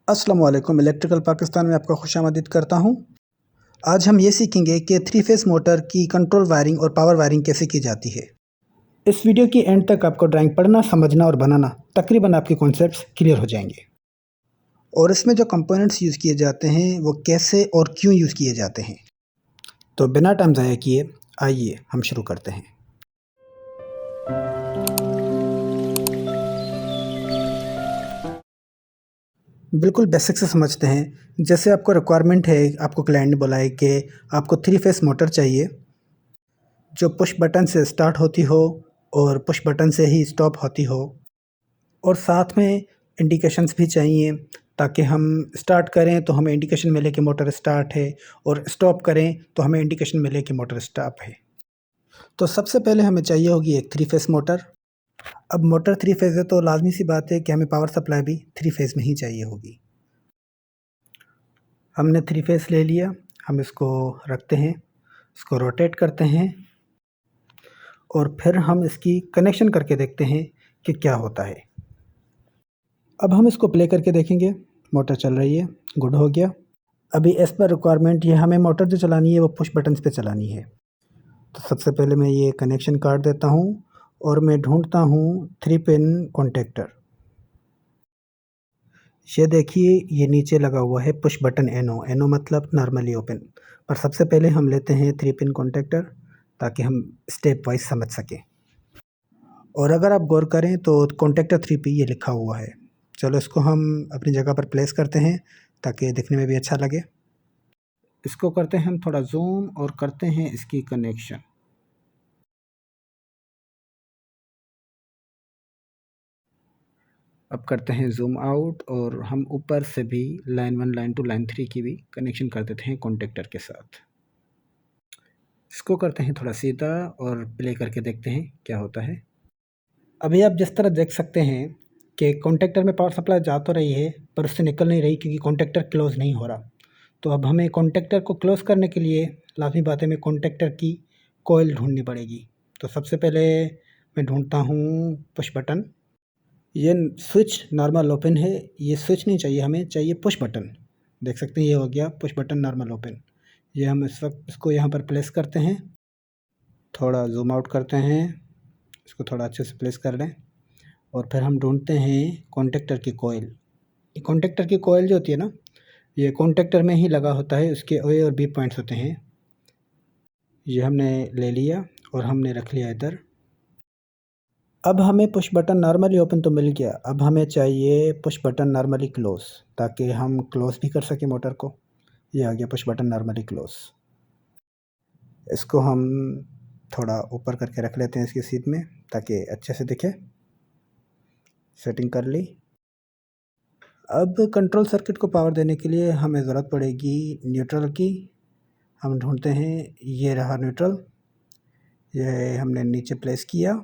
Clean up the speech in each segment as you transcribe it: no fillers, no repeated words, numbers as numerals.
अस्सलाम वालेकुम। इलेक्ट्रिकल पाकिस्तान में आपका खुशामदीद करता हूँ। आज हम ये सीखेंगे कि 3 फेस मोटर की कंट्रोल वायरिंग और पावर वायरिंग कैसे की जाती है। इस वीडियो की एंड तक आपको ड्राइंग पढ़ना, समझना और बनाना तकरीबन आपके कॉन्सेप्ट्स क्लियर हो जाएंगे। और इसमें जो कंपोनेंट्स यूज़ किए जाते हैं वो कैसे और क्यों यूज़ किए जाते हैं। तो बिना टाइम ज़ाया किए आइए हम शुरू करते हैं। बिल्कुल बेसिक से समझते हैं। जैसे आपको रिक्वायरमेंट है, आपको क्लाइंट ने बोला है कि आपको 3 फेस मोटर चाहिए जो पुश बटन से स्टार्ट होती हो और पुश बटन से ही स्टॉप होती हो, और साथ में इंडिकेशंस भी चाहिए ताकि हम स्टार्ट करें तो हमें इंडिकेशन मिले कि मोटर स्टार्ट है, और स्टॉप करें तो हमें इंडिकेशन मिले कि मोटर स्टॉप है। तो सबसे पहले हमें चाहिए होगी एक 3 फेस मोटर। अब मोटर 3 फेस है तो लाजमी सी बात है कि हमें पावर सप्लाई भी 3 फेस में ही चाहिए होगी। हमने 3 फेस ले लिया, हम इसको रखते हैं, इसको रोटेट करते हैं और फिर हम इसकी कनेक्शन करके देखते हैं कि क्या होता है। अब हम इसको प्ले करके देखेंगे। मोटर चल रही है, गुड हो गया। अभी एज़ पर रिक्वायरमेंट ये हमें मोटर जो चलानी है वो पुश बटन्स पे चलानी है। तो सबसे पहले मैं ये कनेक्शन काट देता हूँ और मैं ढूंढता हूँ 3 पिन कॉन्टेक्टर। ये देखिए, ये नीचे लगा हुआ है पुश बटन एनो मतलब नॉर्मली ओपन। पर सबसे पहले हम लेते हैं 3 पिन कॉन्टेक्टर ताकि हम स्टेप वाइज समझ सकें। और अगर आप गौर करें तो कॉन्टेक्टर 3 पे ये लिखा हुआ है। चलो इसको हम अपनी जगह पर प्लेस करते हैं ताकि दिखने में भी अच्छा लगे। इसको करते हैं हम थोड़ा जूम और करते हैं इसकी कनेक्शन। अब करते हैं जूम आउट और हम ऊपर से भी लाइन 1 लाइन 2 लाइन 3 की भी कनेक्शन कर देते हैं कॉन्टेक्टर के साथ। इसको करते हैं थोड़ा सीधा और प्ले करके देखते हैं क्या होता है। अभी आप जिस तरह देख सकते हैं कि कॉन्टेक्टर में पावर सप्लाई जा तो रही है पर उससे निकल नहीं रही क्योंकि कॉन्टेक्टर क्लोज़ नहीं हो रहा। तो अब हमें कॉन्टेक्टर को क्लोज़ करने के लिए लाज़मी बात है, हमें कॉन्टेक्टर की कॉइल ढूंढनी पड़ेगी। तो सबसे पहले मैं ढूंढता हूँ पुश बटन। ये स्विच नॉर्मल ओपन है, ये स्विच नहीं चाहिए, हमें चाहिए पुश बटन। देख सकते हैं ये हो गया पुश बटन नॉर्मल ओपन। ये हम इस वक्त इसको यहाँ पर प्लेस करते हैं, थोड़ा जूम आउट करते हैं, इसको थोड़ा अच्छे से प्लेस कर लें और फिर हम ढूंढते हैं कॉन्टेक्टर की कॉइल। ये कॉन्टेक्टर की कॉइल जो होती है ना, ये कॉन्टेक्टर में ही लगा होता है, उसके ए और बी पॉइंट्स होते हैं। ये हमने ले लिया और हमने रख लिया इधर। अब हमें पुश बटन नॉर्मली ओपन तो मिल गया, अब हमें चाहिए पुश बटन नॉर्मली क्लोज ताकि हम क्लोज भी कर सकें मोटर को। ये आ गया पुश बटन नॉर्मली क्लोज। इसको हम थोड़ा ऊपर करके रख लेते हैं इसकी सीट में ताकि अच्छे से दिखे। सेटिंग कर ली। अब कंट्रोल सर्किट को पावर देने के लिए हमें ज़रूरत पड़ेगी न्यूट्रल की। हम ढूंढते हैं, ये रहा न्यूट्रल, ये हमने नीचे प्लेस किया।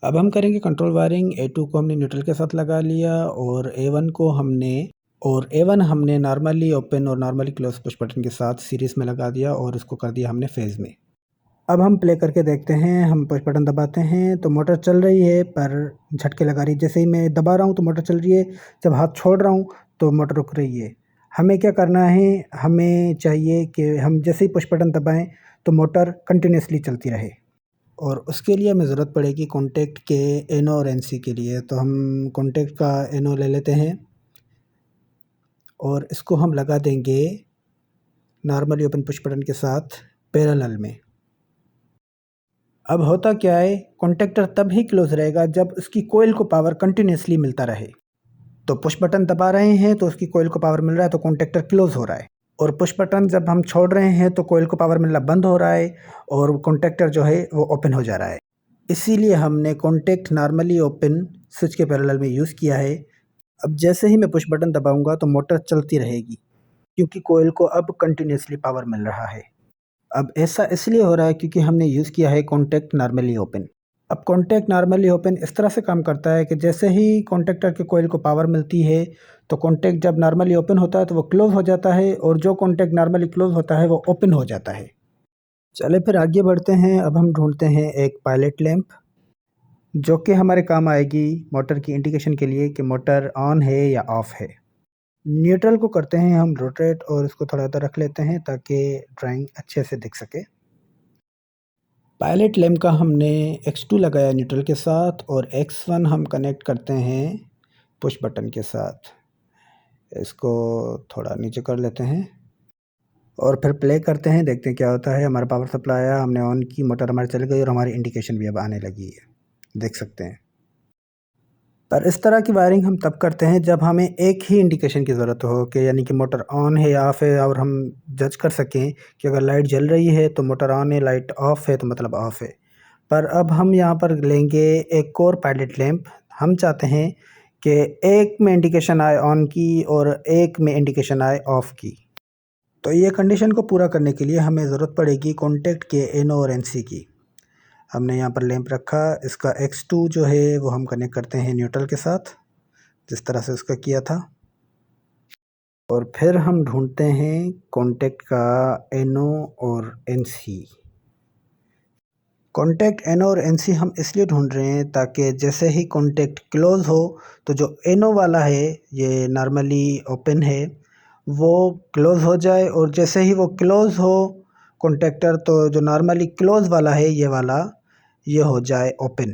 अब हम करेंगे कंट्रोल वायरिंग। A2 को हमने न्यूट्रल के साथ लगा लिया और A1 हमने नॉर्मली ओपन और नॉर्मली क्लोज पुश बटन के साथ सीरीज़ में लगा दिया और उसको कर दिया हमने फेज़ में। अब हम प्ले करके देखते हैं। हम पुश बटन दबाते हैं तो मोटर चल रही है पर झटके लगा रही है। जैसे ही मैं दबा रहा हूँ तो मोटर चल रही है, जब हाथ छोड़ रहा हूँ तो मोटर रुक रही है। हमें क्या करना है, हमें चाहिए कि हम जैसे ही पुश बटन दबाएं तो मोटर कंटिन्यूसली चलती रहे, और उसके लिए हमें ज़रूरत पड़ेगी कॉन्टेक्ट के एनो और एनसी के लिए। तो हम कॉन्टेक्ट का एनो ले लेते हैं और इसको हम लगा देंगे नॉर्मली ओपन पुश बटन के साथ पैरेलल में। अब होता क्या है, कॉन्टेक्टर तब ही क्लोज रहेगा जब उसकी कोयल को पावर कंटिन्यूसली मिलता रहे। तो पुश बटन दबा रहे हैं तो उसकी कोयल को पावर मिल रहा है तो कॉन्टेक्टर क्लोज हो रहा है, और पुश बटन जब हम छोड़ रहे हैं तो कोयल को पावर मिलना बंद हो रहा है और कॉन्टेक्टर जो है वो ओपन हो जा रहा है। इसीलिए हमने कॉन्टेक्ट नॉर्मली ओपन स्विच के पैरेलल में यूज़ किया है। अब जैसे ही मैं पुश बटन दबाऊंगा तो मोटर चलती रहेगी क्योंकि कोयल को अब कंटिन्यूसली पावर मिल रहा है। अब ऐसा इसलिए हो रहा है क्योंकि हमने यूज़ किया है कॉन्टेक्ट नॉर्मली ओपन। अब कॉन्टेक्ट नॉर्मली ओपन इस तरह से काम करता है कि जैसे ही कॉन्टेक्टर के कोयल को पावर मिलती है तो कॉन्टेक्ट जब नॉर्मली ओपन होता है तो वो क्लोज हो जाता है, और जो कॉन्टेक्ट नॉर्मली क्लोज होता है वो ओपन हो जाता है। चले फिर आगे बढ़ते हैं। अब हम ढूंढते हैं एक पायलट लैंप जो कि हमारे काम आएगी मोटर की इंडिकेशन के लिए कि मोटर ऑन है या ऑफ़ है। न्यूट्रल को करते हैं हम रोटेट और इसको थोड़ा इधर रख लेते हैं ताकि ड्राइंग अच्छे से दिख सके। पायलट लैंप का हमने X2 लगाया न्यूट्रल के साथ और X1 हम कनेक्ट करते हैं पुश बटन के साथ। इसको थोड़ा नीचे कर लेते हैं और फिर प्ले करते हैं, देखते हैं क्या होता है। हमारा पावर सप्लाई आया, हमने ऑन की, मोटर हमारी चल गई और हमारी इंडिकेशन भी अब आने लगी है, देख सकते हैं। पर इस तरह की वायरिंग हम तब करते हैं जब हमें एक ही इंडिकेशन की ज़रूरत हो, कि यानी कि मोटर ऑन है या ऑफ़ है, और हम जज कर सकें कि अगर लाइट जल रही है तो मोटर ऑन है, लाइट ऑफ़ है तो मतलब ऑफ़ है। पर अब हम यहाँ पर लेंगे एक और पायलट लैंप। हम चाहते हैं कि एक में इंडिकेशन आए ऑन की और एक में इंडिकेशन आए ऑफ़ की। तो ये कंडीशन को पूरा करने के लिए हमें ज़रूरत पड़ेगी कॉन्टैक्ट के NO और NC की। हमने यहाँ पर लैंप रखा, इसका X2 जो है वो हम कनेक्ट करते हैं न्यूट्रल के साथ, जिस तरह से उसका किया था। और फिर हम ढूंढते हैं कॉन्टैक्ट का NO और NC। कॉन्टैक्ट NO और NC हम इसलिए ढूंढ रहे हैं ताकि जैसे ही कॉन्टैक्ट क्लोज़ हो तो जो NO वाला है, ये नॉर्मली ओपन है, वो क्लोज़ हो जाए, और जैसे ही वो क्लोज़ हो कॉन्टैक्टर, तो जो नॉर्मली क्लोज़ वाला है ये वाला, ये हो जाए ओपन।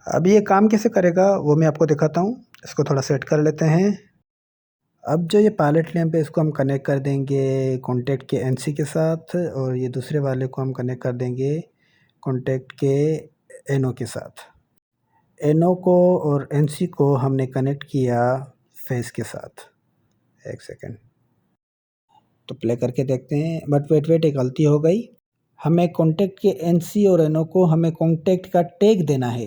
अब ये काम कैसे करेगा वो मैं आपको दिखाता हूँ। इसको थोड़ा सेट कर लेते हैं। अब जो ये पायलट लैंप है इसको हम कनेक्ट कर देंगे कॉन्टैक्ट के NC के साथ, और ये दूसरे वाले को हम कनेक्ट कर देंगे कॉन्टैक्ट के NO के साथ। NO को और NC को हमने कनेक्ट किया फेस के साथ। एक सेकेंड, तो प्ले करके देखते हैं। बट वेट, एक गलती हो गई। हमें कॉन्टैक्ट के NC और NO को हमें कॉन्टैक्ट का टैग देना है,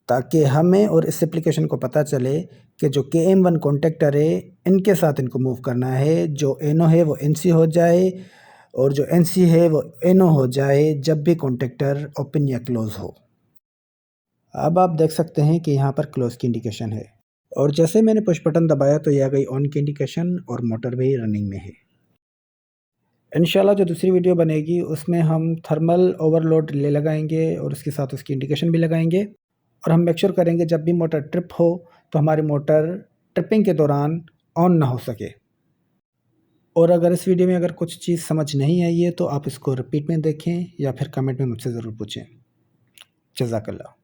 ताकि हमें और इस एप्लीकेशन को पता चले कि जो KM1 कॉन्टैक्टर है इनके साथ इनको मूव करना है। जो NO है वो NC हो जाए और जो NC है वो NO हो जाए जब भी कॉन्टैक्टर ओपन या क्लोज़ हो। अब आप देख सकते हैं कि यहाँ पर क्लोज़ की इंडिकेशन है, और जैसे मैंने पुश बटन दबाया तो ये आ गई ऑन की इंडिकेशन और मोटर भी रनिंग में है। इंशाल्लाह जो दूसरी वीडियो बनेगी उसमें हम थर्मल ओवरलोड रिले लगाएंगे और उसके साथ उसकी इंडिकेशन भी लगाएंगे, और हम मेक श्योर करेंगे जब भी मोटर ट्रिप हो तो हमारी मोटर ट्रिपिंग के दौरान ऑन ना हो सके। और अगर इस वीडियो में अगर कुछ चीज़ समझ नहीं आई है तो आप इसको रिपीट में देखें या फिर कमेंट में मुझसे ज़रूर पूछें। जज़ाकल्लाह।